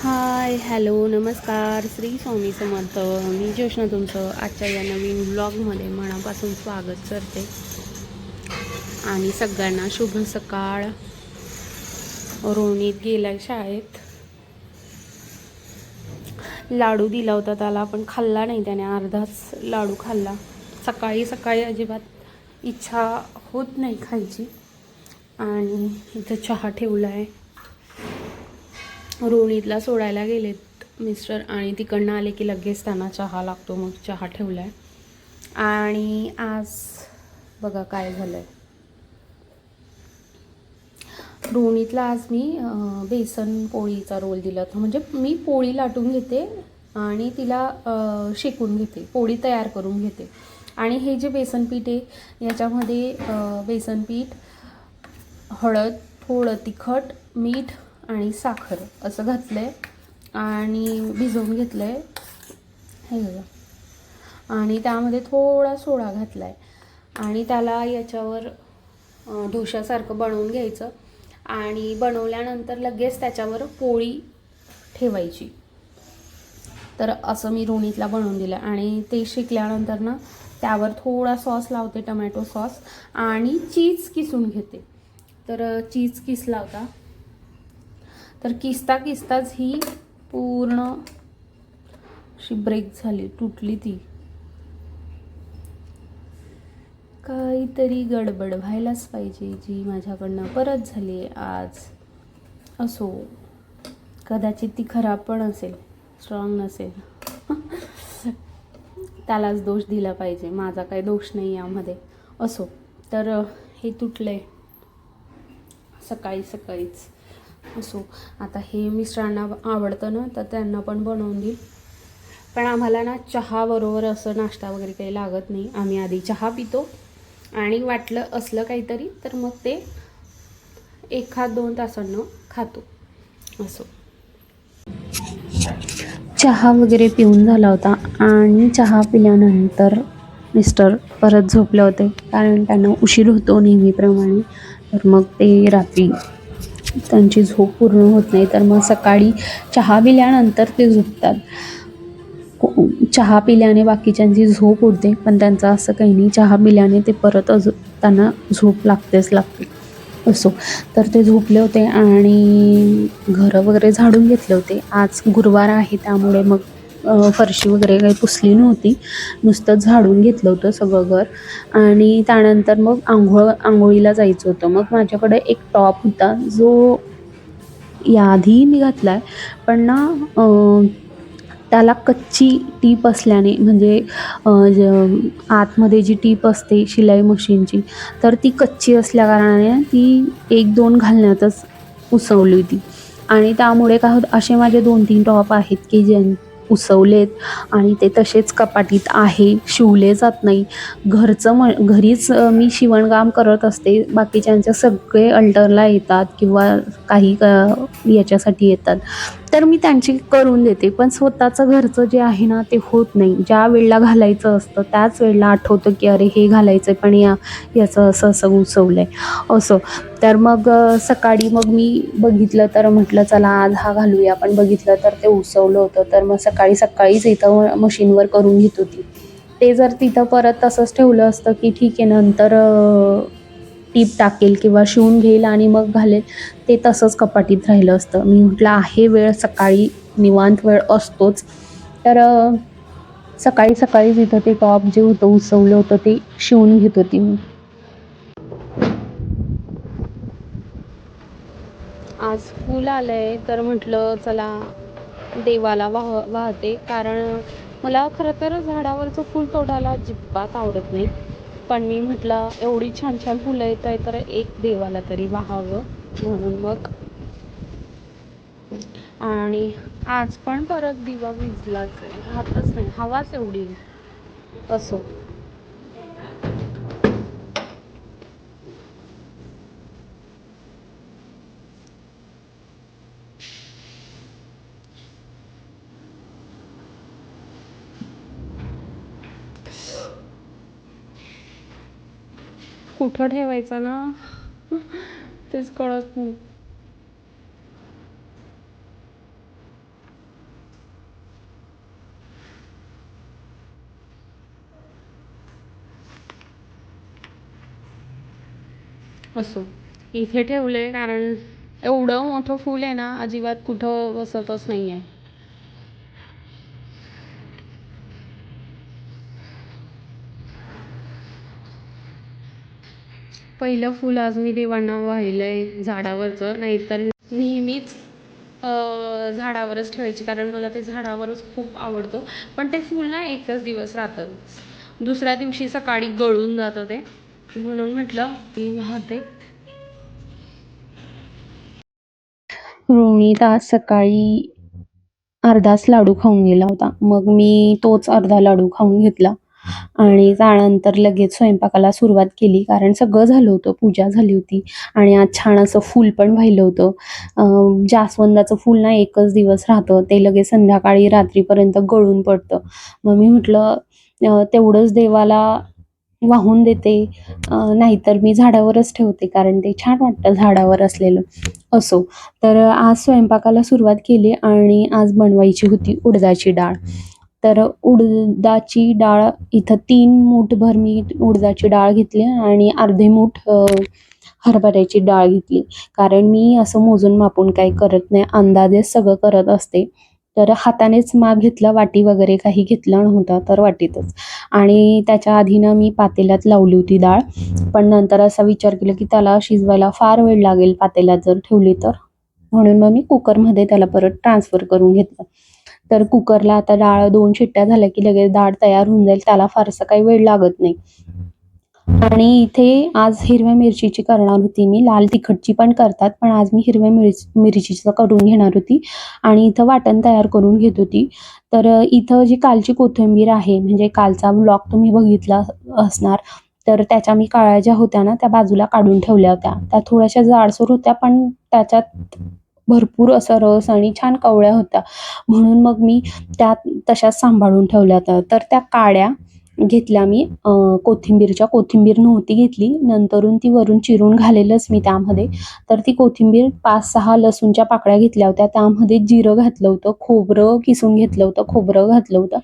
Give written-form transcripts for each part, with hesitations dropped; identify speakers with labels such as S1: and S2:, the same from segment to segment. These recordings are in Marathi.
S1: हाय, हॅलो, नमस्कार, श्री स्वामी समर्थ. मी जोशना तुमचं आजच्या या नवीन ब्लॉगमध्ये मनापासून स्वागत करते आणि सगळ्यांना शुभ सकाळ. रोहित गेलाय शाळेत. लाडू दिला होता त्याला, पण खाल्ला नाही त्याने, अर्धाच लाडू खाल्ला. सकाळी सकाळी अजिबात इच्छा होत नाही खायची. आणि इथं चहा ठेवला आहे. रोहितला सोडायला गेलेत मिस्टर आणि तिकडनं आले की लगेच त्यांना चहा लागतो, मग चहा ठेवला आहे. आणि आज बघा काय झालं आहे. रोहितला आज मी बेसन पोळीचा रोल दिला होता. म्हणजे मी पोळी लाटून घेते आणि तिला शेकून घेते, पोळी तयार करून घेते. आणि हे जे बेसन पीठ आहे याच्यामध्ये बेसन पीठ, हळद, थोडं तिखट, मीठ आणि साखर असं घातलं आहे आणि भिजवून घेतलं आहे हे बघा. आणि त्यामध्ये थोडा सोडा घातला आहे आणि त्याला याच्यावर डोशासारखं बनवून घ्यायचं. आणि बनवल्यानंतर लगेच त्याच्यावर पोळी ठेवायची. तर असं मी रोहितला बनवून दिलं. आणि ते शिकल्यानंतर ना त्यावर थोडा सॉस लावते, टमॅटो सॉस, आणि चीज किसून घेते. तर चीज किसला होता. तर किसता किसताच ही पूर्ण अशी ब्रेक झाली, तुटली ती. काहीतरी गडबड व्हायलाच पाहिजे, जी माझ्याकडनं परत झाली आहे आज. असो, कदाचित ती खराब पण असेल, स्ट्रॉंग नसेल. त्यालाच दोष दिला पाहिजे, माझा काही दोष नाही यामध्ये. असो, तर हे तुटलं आहे सकाळी सकाळीच. असो, आता हे मिस्टरांना आवडतं ना, तर त्यांना पण बनवून देईल. पण आम्हाला ना चहाबरोबर असं नाश्ता वगैरे काही लागत नाही. आम्ही आधी चहा पितो आणि वाटलं असलं काहीतरी तर मग ते 1-2 तासांनं खातो. असो, चहा वगैरे पिऊन झाला होता. आणि चहा पिल्यानंतर मिस्टर परत झोपले होते, कारण त्यांना उशीर होतो नेहमीप्रमाणे. तर मग ते रात्री त्यांची झोप पूर्ण होत नाही, तर मग सकाळी चहा पिल्यानंतर ते झोपतात. चहा पिल्याने बाकीच्यांची झोप होते, पण त्यांचं असं काही नाही. चहा पिल्याने ते परत त्यांना झोप लागतेच लागते. असो, तर ते झोपले होते आणि घरं वगैरे झाडून घेतले होते. आज गुरुवार आहे त्यामुळे मग फरशी वगैरे काही पुसली नव्हती, नुसतं झाडून घेतलं होतं सगळं घर. आणि त्यानंतर मग आंघोळीला जायचं होतं. मग माझ्याकडे एक टॉप होता, जो याआधी मी घातला आहे, पण ना त्याला कच्ची टीप असल्याने, म्हणजे आतमध्ये जी टीप असते शिलाई मशीनची, तर ती कच्ची असल्याकारणाने ती 1-2 घालण्यातच उसवली होती. आणि त्यामुळे काय होतं, असे माझे 2-3 टॉप आहेत की जे उसवलेत आणि ते तसेच कपाटीत आहे, शिवले जात नाही. घरीच मी शिवणकाम करत असते. बाकीच्यांचे सगळे अल्टरला येतात किंवा काही याच्यासाठी येतात, तर मी त्यांची करून देते. पण स्वतःचं घरचं जे आहे ना, ते होत नाही. ज्या वेळेला घालायचं असतं त्याच वेळेला आठवतं की अरे हे घालायचं, पण याचं असं असं उसवलं आहे. असं, तर मग सकाळी मग मी बघितलं तर म्हटलं चला आज हा घालूया. पण बघितलं तर ते उसवलं होतं. तर मग सकाळीच इथं मशीनवर करून घेत होती. ते जर तिथं परत तसंच ठेवलं असतं की ठीक आहे नंतर टीप टाकेल किंवा शिवून घेईल आणि मग घालेल, ते तसंच कपाटीत राहिलं असतं. मी म्हटलं आहे वेळ, सकाळी निवांत वेळ असतोच, तर सकाळी सकाळीच इथं ते टॉप जे होतं उसवलं होतं ते शिवून घेत होती मी. आज फूल आलंय, तर म्हटलं चला देवाला वाहते. कारण मला खरं तर झाडावरचं फूल तोडायला अजिबात आवडत नाही, पण मी म्हटलं एवढी छान छान फुलं येत आहे तर एक देवाला तरी वाहावं म्हणून मग. आणि आज पण परत दिवा विझलाच आहे, राहतच नाही, हवाच एवढी. असो, कुठं ठेवायचं ना तेच कळत नाही. असो इथे ठेवले कारण एवढं मोठं फूल आहे ना, अजिबात कुठं बसतच नाही आहे. पहिलं फूल आज मी देवांना वाहिलंय झाडावरचं, नाहीतर नेहमीच झाडावरच ठेवायची कारण मला ते झाडावरच खूप आवडतं. पण ते फूल ना एकच दिवस राहतं, दुसऱ्या दिवशी सकाळी गळून जातं ते, म्हणून म्हटलं की राहते. रोहित आज सकाळी अर्धाच लाडू खाऊन गेला होता. मग मी तोच अर्धा लाडू खाऊन घेतला आणि त्यानंतर लगेच स्वयंपाकाला सुरुवात केली कारण सगळं झालं होतं, पूजा झाली होती आणि आज छान असं फूल पण वाहिलं होतं. जास्वंदाचं फूल ना एकच दिवस राहतं, ते लगेच संध्याकाळी रात्रीपर्यंत गळून पडतं. मग मी म्हटलं तेवढंच देवाला वाहून देते, नाहीतर मी झाडावरच ठेवते कारण ते छान वाटतं झाडावर असलेलं. असो, तर आज स्वयंपाकाला सुरुवात केली आणि आज बनवायची होती उडदाची डाळ. तर उडदाची डाळ इथं 3 मूठभर मी उडदाची डाळ घेतली आणि अर्धे मूठ हरभऱ्याची डाळ घेतली. कारण मी असं मोजून मापून काही करत नाही, अंदाजेच सगळं करत असते. तर हातानेच माप घेतलं, वाटी वगैरे काही घेतला नव्हता, तर वाटीतच. आणि त्याच्या आधी ना मी पातेल्यात लावली होती डाळ, पण नंतर असा विचार केला की त्याला शिजवायला फार वेळ लागेल पातेल्यात जर ठेवली तर, म्हणून मग मी कुकरमध्ये त्याला परत ट्रान्सफर करून घेतलं. तर कुकरला आता डाळ 2 शिट्ट्या झाल्या की लगेच डाळ तयार होऊन जाईल, त्याला फारसा काही वेळ लागत नाही. आणि इथे आज हिरव्या मिरचीची करणार होती मी, लाल तिखटची पण करतात, पण आज मी हिरव्या मिरचीचं करून घेणार होती आणि इथं वाटण तयार करून घेत होती. तर इथं जी कालची कोथिंबीर आहे, म्हणजे कालचा ब्लॉग तुम्ही बघितला असणार, तर त्याच्या मी काळ्या ज्या होत्या ना, त्या बाजूला काढून ठेवल्या होत्या. त्या थोड्याशा जाडसर होत्या, पण त्याच्यात भरपूर असा रस आणि छान कवळ्या होत्या, म्हणून मग मी त्या तशाच सांभाळून ठेवल्या होत्या. तर त्या काढ्या घेतल्या मी कोथिंबीर नव्हती घेतली, नंतरून ती वरून चिरून घालेलच मी त्यामध्ये. तर ती कोथिंबीर 5-6 लसूणच्या पाकळ्या घेतल्या होत्या, त्यामध्ये जिरं घातलं होतं, खोबरं किसून घेतलं होतं, खोबरं घातलं होतं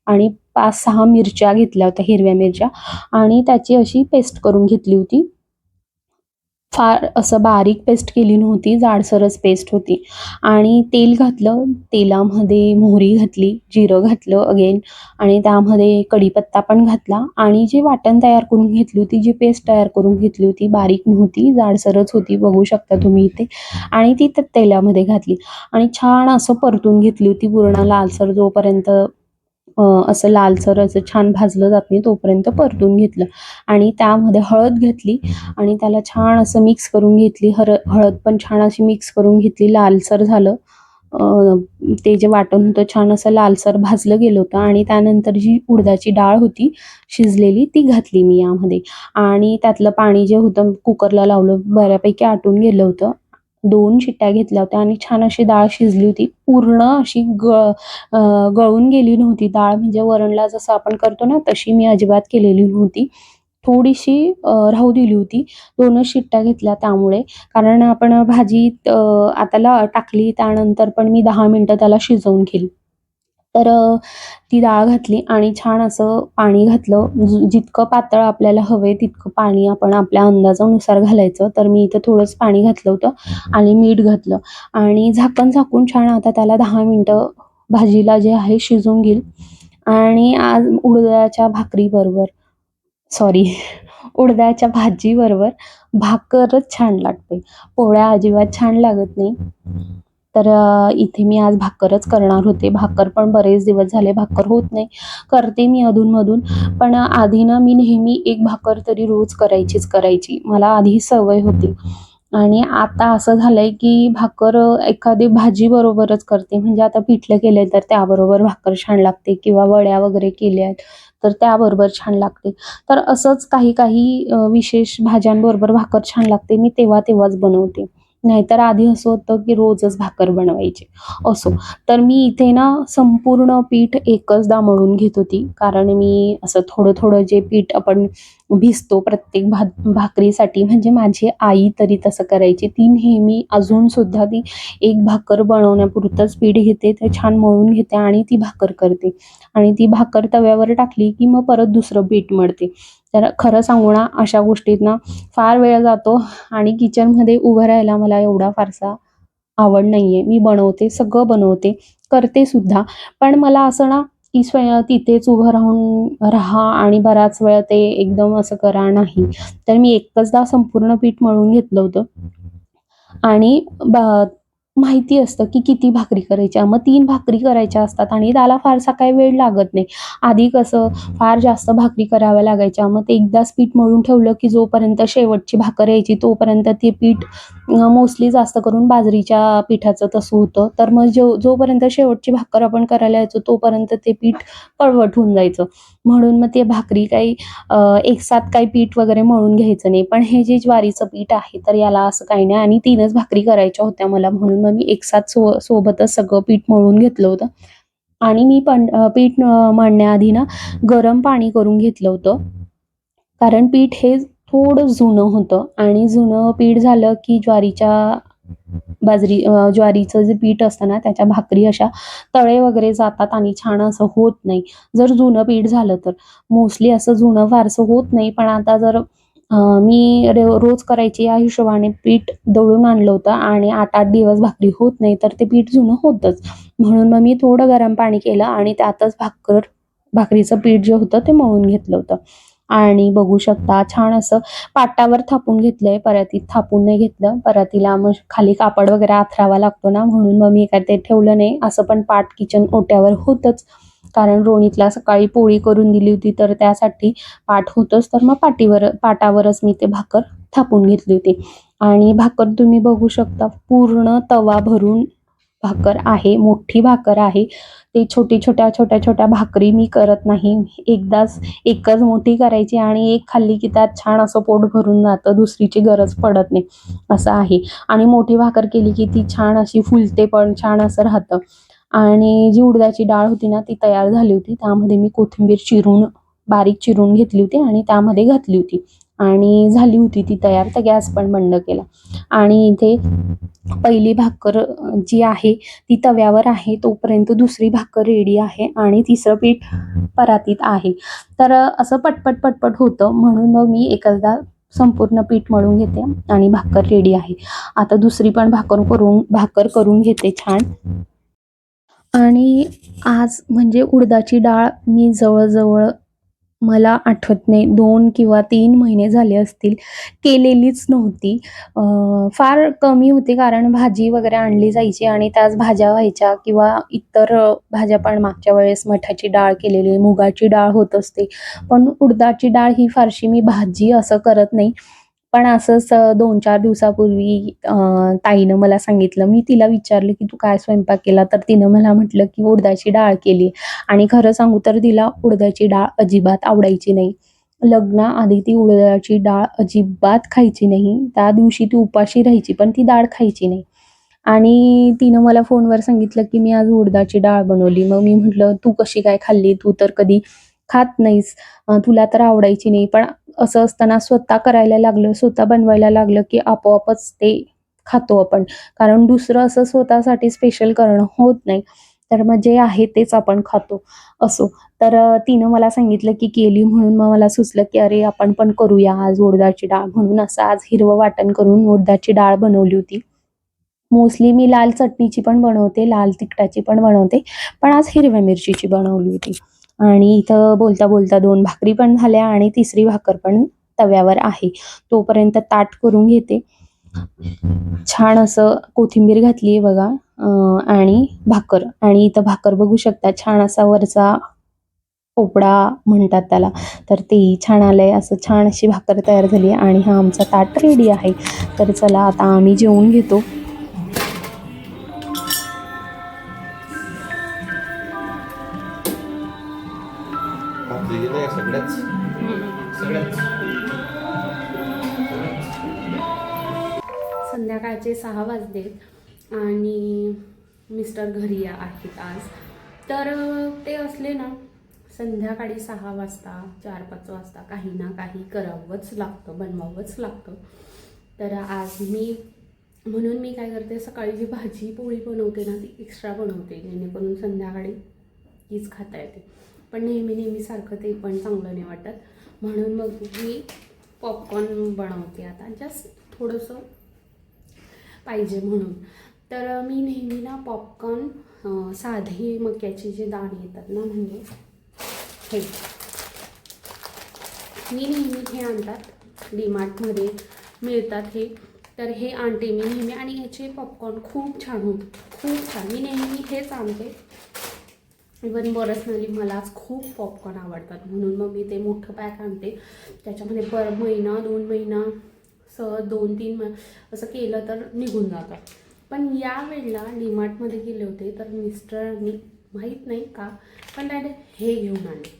S1: आणि 5-6 मिरच्या घेतल्या होत्या, हिरव्या मिरच्या, आणि त्याची अशी पेस्ट करून घेतली होती. फार असं बारीक पेस्ट केली नव्हती, जाडसरच पेस्ट होती. आणि तेल घातलं, तेलामध्ये मोहरी घातली, जिरं घातलं अगेन, आणि त्यामध्ये कढीपत्ता पण घातला आणि जे वाटण तयार करून घेतली होती, जी पेस्ट तयार करून घेतली होती, बारीक नव्हती, जाडसरच होती, बघू शकता तुम्ही इथे, आणि ती त्या तेलामध्ये घातली आणि छान असं परतून घेतली होती पूर्ण लालसर, जोपर्यंत असं लालसर असं छान भाजलं जात नाही तोपर्यंत परतून घेतलं. आणि त्यामध्ये हळद घातली आणि त्याला छान असं मिक्स करून घेतली. हळद पण छान अशी मिक्स करून घेतली, लालसर झालं. ते जे वाटण होतं छान असं लालसर भाजलं गेलं होतं आणि त्यानंतर जी उडदाची डाळ होती शिजलेली, ती घातली मी यामध्ये. आणि त्यातलं पाणी जे होतं कुकरला लावलं, बऱ्यापैकी आटून गेलं होतं. 2 शिट्ट्या घेतल्या होत्या आणि छान अशी डाळ शिजली होती. पूर्ण अशी गळून गेली नव्हती डाळ, म्हणजे वरणला जसं आपण करतो ना, तशी मी अजिबात केलेली नव्हती. थोडीशी राहू दिली होती. 2च शिट्ट्या घेतल्या त्यामुळे. कारण आपण भाजीत आता टाकली त्यानंतर पण मी 10 मिनिटं त्याला शिजवून घेईल. तर ती डाळ घातली आणि छान असं पाणी घातलं. जितकं पातळ आपल्याला हवंय तितकं पाणी आपण आपल्या अंदाजानुसार घालायचं. तर मी इथं थोडंच पाणी घातलं होतं आणि मीठ घातलं आणि झाकण झाकून छान आता त्याला 10 मिनिटं भाजीला जे आहे शिजवून घेईल. आणि आज उडदाच्या भाकरीबरोबर, सॉरी, उडदाच्या भाजीबरोबर भाकरच छान लागते. पोळ्या अजिबात छान लागत नाही. तर इथे मी आज भाकरच करणार होते. भाकर पण बरेच दिवस झाले भाकर होत नाही. करते मी अधूनमधून, पण आधी ना मी नेहमी एक भाकर तरी रोज करायची. मला आधी सवय होती आणि आता असं झालंय की भाकर एखादी भाजी बरोबरच करते. म्हणजे आता पिठलं केलंय तर त्याबरोबर भाकर छान लागते किंवा वड्या वगैरे केल्यात तर त्याबरोबर छान लागते. तर असंच काही विशेष भाज्यांबरोबर भाकर छान लागते. मी तेव्हाच बनवते. नाहीतर आधी असं होतं की रोजच भाकर बनवायची. असो, तर मी इथे ना संपूर्ण पीठ एकचदा मळून घेत होती. कारण मी असं थोडं जे पीठ आपण भिजतो प्रत्येक भाकरीसाठी, म्हणजे माझी आई तरी तसं करायची. ती नेहमी अजूनसुद्धा ती एक भाकर बनवण्यापुरतंच पीठ घेते, ते छान मळून घेते आणि ती भाकर करते. आणि ती भाकर तव्यावर टाकली की मग परत दुसरं पीठ मळते. तर खरं सांगू ना, अशा गोष्टीत ना फार वेळ जातो आणि किचनमध्ये उभं राहायला मला एवढा फारसा आवड नाहीये. मी बनवते, सगळं बनवते, करते सुद्धा. पण मला असं ना, की तिथेच उभं राहा आणि बराच वेळ ते एकदम असं करा, नाही. तर मी एकचदा संपूर्ण पीठ मळून घेतलं होतं आणि माहिती असतं की किती भाकरी करायच्या. मग 3 भाकरी करायच्या असतात आणि त्याला फारसा काही वेळ लागत नाही. आधी कसं फार जास्त भाकरी कराव्या लागायच्या. मग ते एकदाच पीठ मळून ठेवलं की जोपर्यंत शेवटची भाकर यायची तोपर्यंत ते पीठ मोस्टली जास्त करून बाजरीच्या पिठाचं तसं होतं. तर मग जोपर्यंत शेवटची भाकर आपण करायला यायचो तोपर्यंत ते पीठ कडवट होऊन जायचं. म्हणून मग ते भाकरी काही एकसाथ काही पीठ वगैरे मळून घ्यायचं नाही. पण हे जे ज्वारीचं पीठ आहे तर याला असं काही नाही आणि 3च भाकरी करायच्या होत्या मला, म्हणून मग मी एकसाथ सोबतच सगळं पीठ मळून घेतलं होतं. आणि मी पण पीठ मळण्याआधी ना गरम पाणी करून घेतलं होतं. कारण पीठ हे थोडं जुनं होतं आणि जुनं पीठ झालं की ज्वारीचं जे पीठ असतं ना त्याच्या भाकरी अशा तळे वगैरे जातात आणि छान असं होत नाही. जर जुनं पीठ झालं तर. मोस्टली असं जुनं फारसं होत नाही. पण आता जर मी रोज करायची या हिशोबाने पीठ दळून आणलं होतं आणि 8-8 दिवस भाकरी होत नाही, तर ते पीठ जुनं होतंच. म्हणून मग मी थोडं गरम पाणी केलं आणि त्यातच भाकरीचं पीठ जे होतं ते मळून घेतलं होतं. आणि बघू शकता छान असं पाटावर थापून घेतलंय, परातीत थापून नाही घेतलं. परातीला मग खाली कापड वगैरे आथरावा लागतो ना, म्हणून मग मी काय ते ठेवलं नाही. असं पण पाट किचन ओट्यावर होतंच. कारण रोहितला सकाळी पोळी करून दिली होती, तर त्यासाठी पाट होतंच. तर मग पाटावरच मी ते भाकर थापून घेतली होती. आणि भाकर तुम्ही बघू शकता पूर्ण तवा भरून भाकर आहे, मोठी भाकर आहे. ते छोट्या-छोट्या भाकरी मी करत नाही. एकच मोठी करायची आणि एक खाल्ली की त्यात छान असं पोट भरून जातं, दुसरीची गरज पडत नाही, असं आहे. आणि मोठी भाकर केली की ती छान अशी फुलते पण, छान असं राहतं. आणि जी उडदाची डाळ होती ना, ती तयार झाली होती. त्यामध्ये मी कोथिंबीर बारीक चिरून घेतली होती आणि त्यामध्ये घातली होती आणि झाली होती ती तयार. तर गॅस पण बंद केला. आणि इथे पहिली भाकर जी आहे ती तव्यावर आहे, तोपर्यंत दुसरी भाकर रेडी आहे आणि तिसरं पीठ परातीत आहे. तर असं पटपट होतं, म्हणून मग मी एकचदा संपूर्ण पीठ मळून घेते आणि भाकर रेडी आहे. आता दुसरी पण भाकर करून घेते छान. आणि आज म्हणजे उडदाची डाळ मी जवळ मला आठवत नाही 2 किंवा 3 महिने झाले असतील, केलेलीच नव्हती. फार कमी होती कारण भाजी वगैरे आणली जायची आणि त्याच भाज्या व्हायच्या किंवा इतर भाज्या पण मागच्या वेळेस मठाची डाळ केलेली, मुगाची डाळ होत असते. पण उडदाची डाळ ही फारशी मी भाजी असं करत नाही. पण असंच 2-4 दिवसापूर्वी ताईनं मला सांगितलं. मी तिला विचारलं, की "तू काय स्वयंपाक केला?" तर तिनं मला म्हटलं, की "उडदाची डाळ केली." आणि खरं सांगू तर तिला उडदाची डाळ अजिबात आवडायची नाही. लग्नाआधी ती उडदाची डाळ अजिबात खायची नाही. त्या दिवशी ती उपाशी राहायची, पण ती डाळ खायची नाही. आणि तिनं मला फोनवर सांगितलं, की "मी आज उडदाची डाळ बनवली." मग मी म्हटलं, "तू कशी काय खाल्ली? तू तर कधी खात नाहीस. तुला तर आवडायची नाही." पण असं असताना स्वतः करायला लागलं, स्वतः बनवायला लागलं, की आपोआपच ते खातो आपण. कारण दुसरं असं स्वतःसाठी स्पेशल करणं होत नाही. तर मग जे आहे तेच आपण खातो असो. तर तिनं मला सांगितलं, की केली म्हणून मग मला सुचलं, की अरे आपण पण करूया आज उडदाची डाळ. म्हणून असं आज हिरवं वाटण करून उडदाची डाळ बनवली होती. मोस्टली मी लाल चटणीची पण बनवते, लाल तिखटाची पण बनवते. पण आज हिरव्या मिरचीची बनवली होती. आणि इथं बोलता-बोलता 2 भाकरी पण झाल्या आणि तिसरी भाकर पण तव्यावर आहे. तोपर्यंत ताट करून घेते. छान असं कोथिंबीर घातली आहे बघा आणि भाकर आणि इथं भाकर बघू शकता छान असा वरचा पोपडा म्हणतात त्याला. तर तेही छान आलंय. असं छान अशी भाकर तयार झाली आहे आणि हा आमचा ताट रेडी आहे. तर चला आता आम्ही जेवून घेतो.
S2: भाकरी दिल्या का सगळ्याच? सगळ्याच.
S1: संध्याकाळचे 6 वाजलेत आणि मिस्टर घरी आहेत आज. तर ते असले ना संध्याकाळी 6 वाजता 4-5 वाजता काही ना काही करावंच लागतं, बनवावंच लागतं. तर आज म्हणून मी काय करते, सकाळी जी भाजी पोळी बनवते ना ती एक्स्ट्रा बनवते, जेणेकरून संध्याकाळी तीच खाता येते. पण नेहमी सारखं ते पण चांगलं नाही वाटत. म्हणून मग मी पॉपकॉर्न बनवते आता, जस्ट थोडंसं पाहिजे म्हणून. तर मी नेहमी ना पॉपकॉर्न साधे मक्याचे जे दाणे येतात ना, म्हणजे हे मी नेहमी हे आणतात, डीमार्टमध्ये मिळतात हे, तर हे आणते मी नेहमी. आणि याचे पॉपकॉर्न खूप छान होते, खूप छान. मी नेहमी हेच आणते. इवन पर्सनली मलाच खूप पॉपकॉर्न आवडतात, म्हणून मग मी ते मोठं पॅक आणते. त्याच्यामध्ये महिना 2 महिना 2-3 असं केलं तर निघून जातं. पण या वेळेला डीमार्टमध्ये गेले होते तर मिस्टरांनी माहीत नाही का पण डायरेक्ट हे घेऊन आले,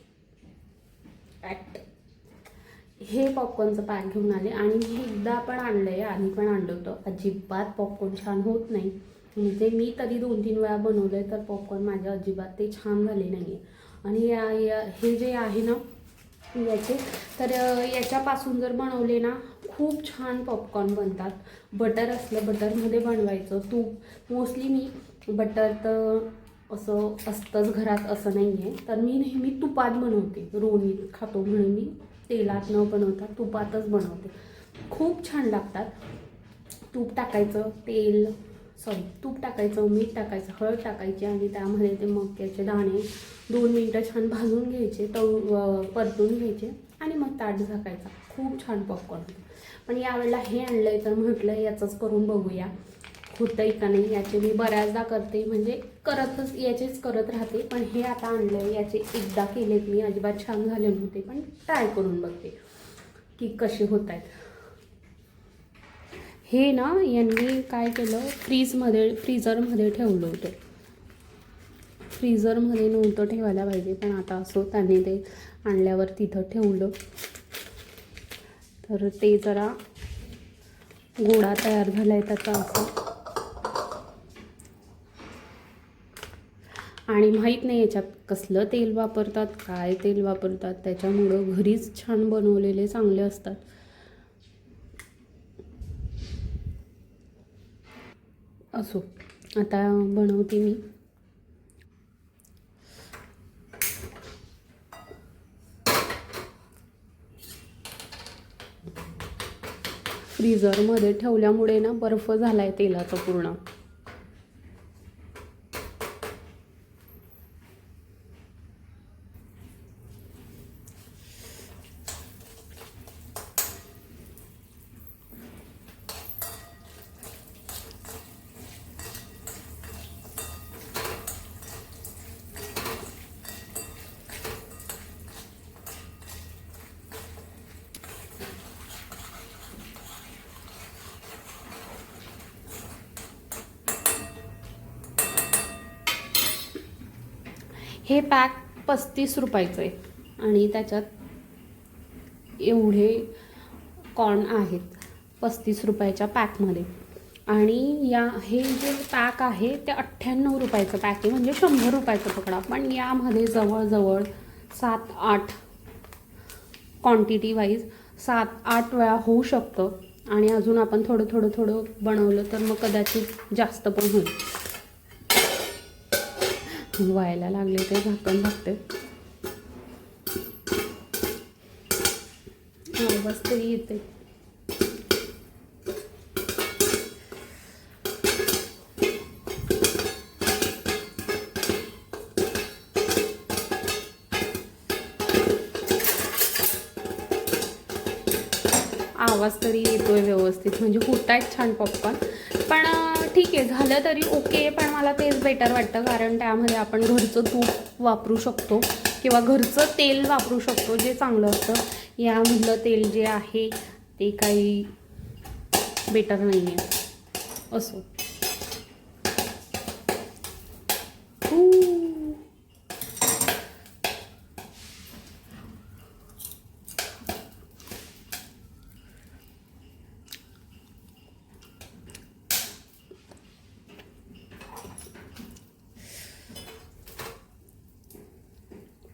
S1: हे पॉपकॉर्नचं पॅक घेऊन आले. आणि मी एकदा पण आणलं आहे, आधी पण आणलं होतं. अजिबात पॉपकॉर्न छान होत नाही. म्हणजे मी तरी 2-3 वेळा बनवलं आहे तर पॉपकॉर्न माझ्या अजिबात ते छान झाले नाही आहे. आणि हे जे आहे ना याचे, तर याच्यापासून जर बनवले ना खूप छान पॉपकॉर्न बनतात. बटर असलं, बटरमध्ये बनवायचं. तूप मोस्टली मी बटर तर असं असतंच घरात असं नाही आहे, तर मी नेहमी तुपात बनवते. रोणी खातो म्हणून मी तेलात न बनवता तुपातच बनवते. खूप छान लागतात. तूप टाकायचं, तूप टाकायचं, मीठ टाकायचं, हळद टाकायची आणि त्यामध्ये ते मक्याचे दाणे 2 मिनटं छान भाजून घ्यायचे, परतून घ्यायचे आणि मग ताट झाकायचा. खूप छान पॉपकॉर्न होतं. पण यावेळेला हे आणलं आहे तर म्हटलं याचंच करून बघूया होतं आहे का नाही. याचे मी बऱ्याचदा करते, म्हणजे याचेच करत राहते. पण हे आता आणलं आहे, याचे एकदा केलेत मी, अजिबात छान झाले नव्हते, पण ट्राय करून बघते की कसे होत आहेत. हे ना यांनी काय केलं, फ्रीझरमध्ये ठेवलं होतं. फ्रीझरमध्ये नव्हतं ठेवायला पाहिजे, पण आता असो त्यांनी ते आणल्यावर तिथं ठेवलं. तर ते जरा गोळा तयार झाला आहे त्याचा असं. आणि माहीत नाही याच्यात कसलं तेल वापरतात, काय तेल वापरतात, त्याच्यामुळं घरीच छान बनवलेले चांगले असतात. असो, आता बनवते मी. फ्रीझरमध्ये ठेवल्यामुळे ना बर्फ झाला आहे तेलाचा पूर्ण. हे पॅक 35 रुपयाचं आहे आणि त्याच्यात एवढे कॉर्न आहेत 35 रुपयाच्या पॅकमध्ये. आणि हे जे पॅक आहे ते 98 रुपयाचं पॅक आहे, म्हणजे 100 रुपयाचं पकडा. पण यामध्ये जवळजवळ 7-8 क्वांटिटी वाईज 7-8 वेळा होऊ शकतं. आणि अजून आपण थोडं बनवलं तर मग कदाचित जास्त पण होईल. व्हायला लागले ते झाकण लागते. आवाज तरी येते. आवाज तरी येतोय व्यवस्थित, म्हणजे होत आहेत छान पॉपकॉर्न. पण ठीक आहे, झालं तरी ओके. पण मला तेच बेटर वाटतं, कारण त्यामध्ये आपण घरचं तूप वापरू शकतो किंवा घरचं तेल वापरू शकतो, जे चांगलं असतं. यामधलं तेल जे आहे ते काही बेटर नाही आहे. असो,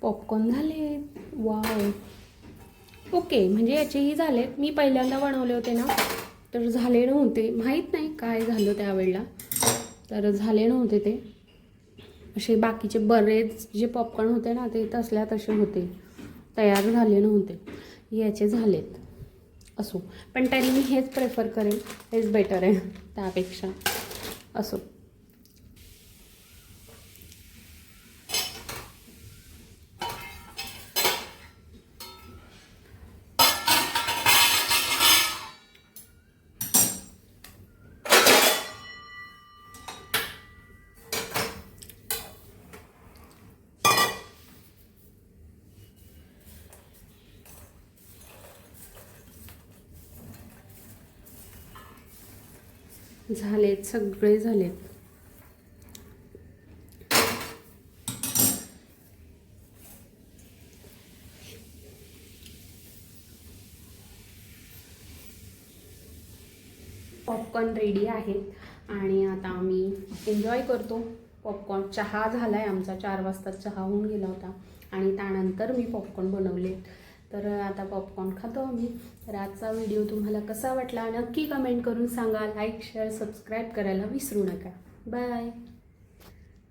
S1: पॉपकॉर्न झाले. Wow, okay. म्हणजे याचेही झालेत. मी पहिल्यांदा बनवले होते ना तर झाले नव्हते, माहीत नाही काय झालं त्यावेळेला, तर झाले नव्हते ते. असे बाकीचे बरेच जे पॉपकॉर्न होते ना ते तसे होते, तयार झाले नव्हते. याचे झालेत असो, पण तरी मी हेच प्रेफर करेन, हेच बेटर आहे त्यापेक्षा. असो. झालेत, सगळे झालेत. पॉपकॉर्न रेडी आहेत आणि आता आम्ही एन्जॉय करतो पॉपकॉर्न. चहा झाला आहे आमचा, 4 वाजता चहा होऊन गेला होता आणि त्यानंतर मी पॉपकॉर्न बनवले. तर आता पॉपकॉर्न खातो आम्ही. तर आजचा व्हिडिओ तुम्हाला कसा वाटला नक्की कमेंट करून सांगा. लाईक शेअर सबस्क्राईब करायला विसरू नका. बाय.